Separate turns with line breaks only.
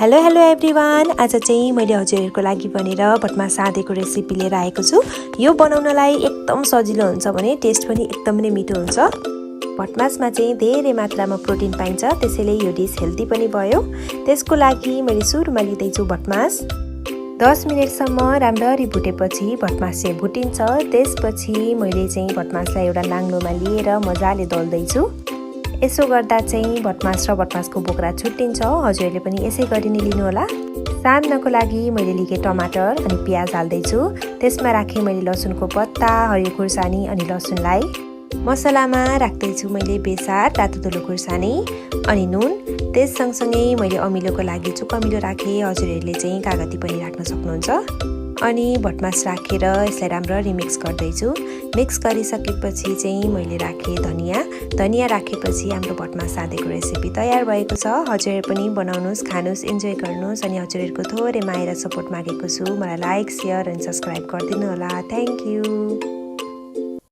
Hello everyone. आज चाहिँ मैले हजुरहरुको लागि भनेर भटमास साधेको रेसिपी लिएर आएको छु। यो बनाउनलाई एकदम सजिलो हुन्छ भने टेस्ट पनि एकदम नै मिठो हुन्छ। भटमासमा चाहिँ धेरै मात्रामा प्रोटिन पाइन्छ, त्यसैले यो डिश हेल्दी पनि भयो। त्यसको लागि मैले सुरुमा लिँदै छु भटमास। 10 मिनेटसम्म राम्ररी भुटेपछि भटमास चाहिँ भुटिन्छ। त्यसपछि मैले चाहिँ भटमासलाई एउटा नाङ्लोमा लिएर मजाले दल्दै छु। यसो गर्दा चाहिँ भटमास र भटमासको बोक्रा छुट्टिन्छ। हजुरहरूले पनि यसै गरी नै लिनु होला। सान्नको लागि मैले लिएँ टमाटर अनि प्याज हाल्दै छु। त्यसमा राखेँ मैले लसुनको पत्ता, हरियो खुर्सानी अनि लसुनलाई। मसलामा राख्दै छु मैले बेसार, तातो धुलो खुर्सानी अनि नुन। त्यस सँगसँगै मैले अमिलोको लागि चुकमिलो राखेँ। हजुरहरूले चाहिँ कागती पनि राख्न सक्नुहुन्छ। अनि भटमास राखेर यसलाई राम्ररी मिक्स गर्दैछु। मिक्स गरिसकेपछि चाहिँ मैले राखेँ धनिया राखेपछि हाम्रो भटमास साधेको रेसिपी तयार भएको छ। हजुरहरू पनि बनाउनुहोस्, खानुहोस्, इन्जोय गर्नुहोस्। अनि हजुरहरूको थोरै माया र सपोर्ट मागेको छु। मलाई लाइक, सेयर अनि सब्सक्राइब गरिदिनु होला। Thank you.